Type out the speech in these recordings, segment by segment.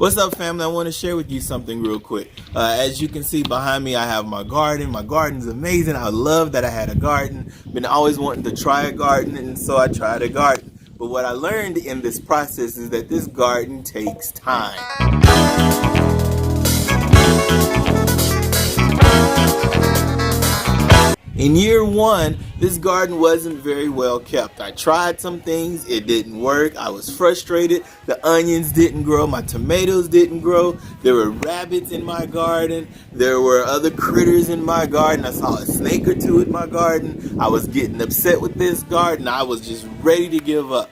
What's up, family? I want to share with you something real quick. As you can see behind me, I have my garden. My garden's amazing. I love that I had a garden. Been always wanting to try a garden, and so I tried a garden. But what I learned in this process is that this garden takes time. In year one, this garden wasn't very well kept. I tried some things, it didn't work. I was frustrated. The onions didn't grow, my tomatoes didn't grow. There were rabbits in my garden. There were other critters in my garden. I saw a snake or two in my garden. I was getting upset with this garden. I was just ready to give up.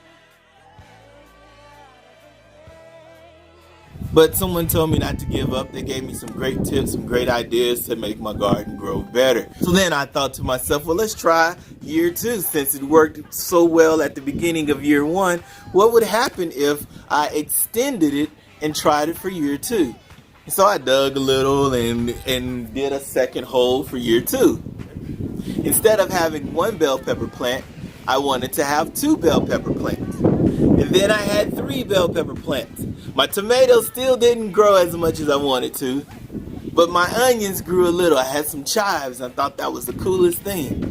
But someone told me not to give up. They gave me some great tips, some great ideas to make my garden grow better. So then I thought to myself, well, let's try year two. Since it worked so well at the beginning of year one, what would happen if I extended it and tried it for year two? And so I dug a little and did a second hole for year two. Instead of having one bell pepper plant, I wanted to have 2 bell pepper plants. And then I had 3 bell pepper plants. My tomatoes still didn't grow as much as I wanted to, but my onions grew a little. I had some chives. I thought that was the coolest thing.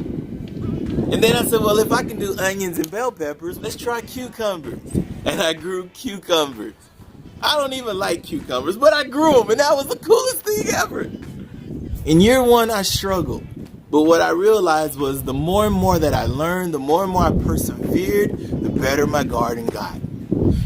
And then I said, well, if I can do onions and bell peppers, let's try cucumbers. And I grew cucumbers. I don't even like cucumbers, but I grew them, and that was the coolest thing ever. In year one, I struggled. But what I realized was the more and more that I learned, the more and more I persevered, the better my garden got.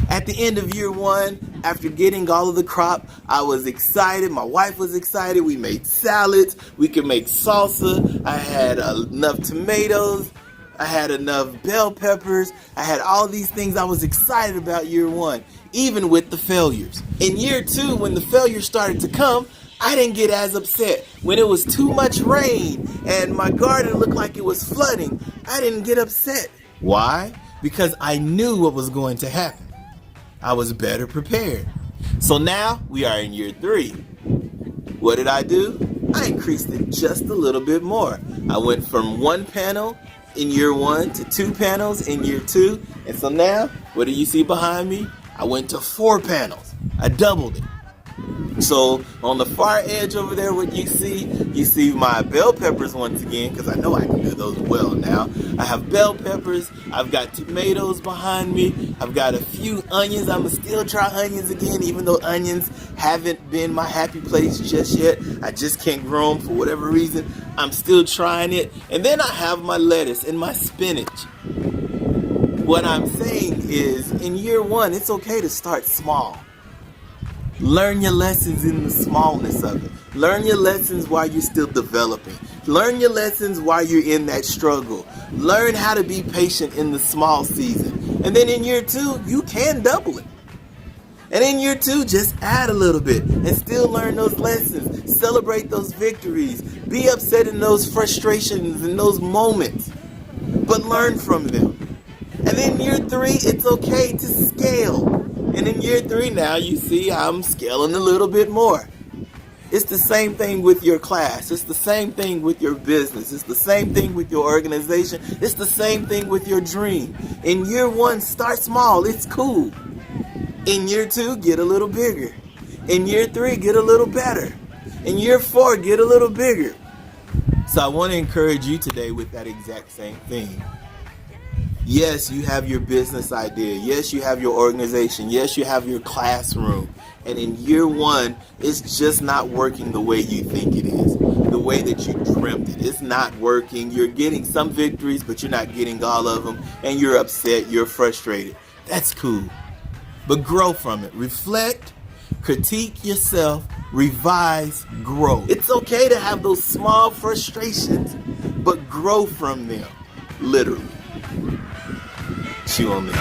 At the end of year one, after getting all of the crop, I was excited. My wife was excited. We made salads. We could make salsa. I had enough tomatoes. I had enough bell peppers. I had all these things I was excited about year one, even with the failures. In year two, when the failures started to come, I didn't get as upset. When it was too much rain and my garden looked like it was flooding, I didn't get upset. Why? Because I knew what was going to happen. I was better prepared. So now we are in year 3. What did I do? I increased it just a little bit more. I went from 1 panel in year 1 to 2 panels in year 2. And so now, what do you see behind me? I went to 4 panels. I doubled it. So on the far edge over there, what you see my bell peppers once again, because I know I can do those well now. I have bell peppers, I've got tomatoes behind me, I've got a few onions. I'm gonna still try onions again, even though onions haven't been my happy place just yet. I just can't grow them for whatever reason. I'm still trying it. And then I have my lettuce and my spinach. What I'm saying is, in year 1, it's okay to start small. Learn your lessons in the smallness of it. Learn your lessons while you're still developing. Learn your lessons while you're in that struggle. Learn how to be patient in the small season. And then in year 2, you can double it. And in year 2, just add a little bit and still learn those lessons. Celebrate those victories. Be upset in those frustrations and those moments, but learn from them. And then year 3, it's okay to scale. And in year 3 now, you see I'm scaling a little bit more. It's the same thing with your class. It's the same thing with your business. It's the same thing with your organization. It's the same thing with your dream. In year 1, start small. It's cool. In year 2, get a little bigger. In year 3, get a little better. In year 4, get a little bigger. So I want to encourage you today with that exact same thing. Yes, you have your business idea. Yes, you have your organization. Yes, you have your classroom. And in year 1, it's just not working the way you think it is. The way that you dreamt it. It's not working. You're getting some victories, but you're not getting all of them. And you're upset. You're frustrated. That's cool. But grow from it. Reflect, critique yourself, revise, grow. It's okay to have those small frustrations, but grow from them. Literally. Chew on this.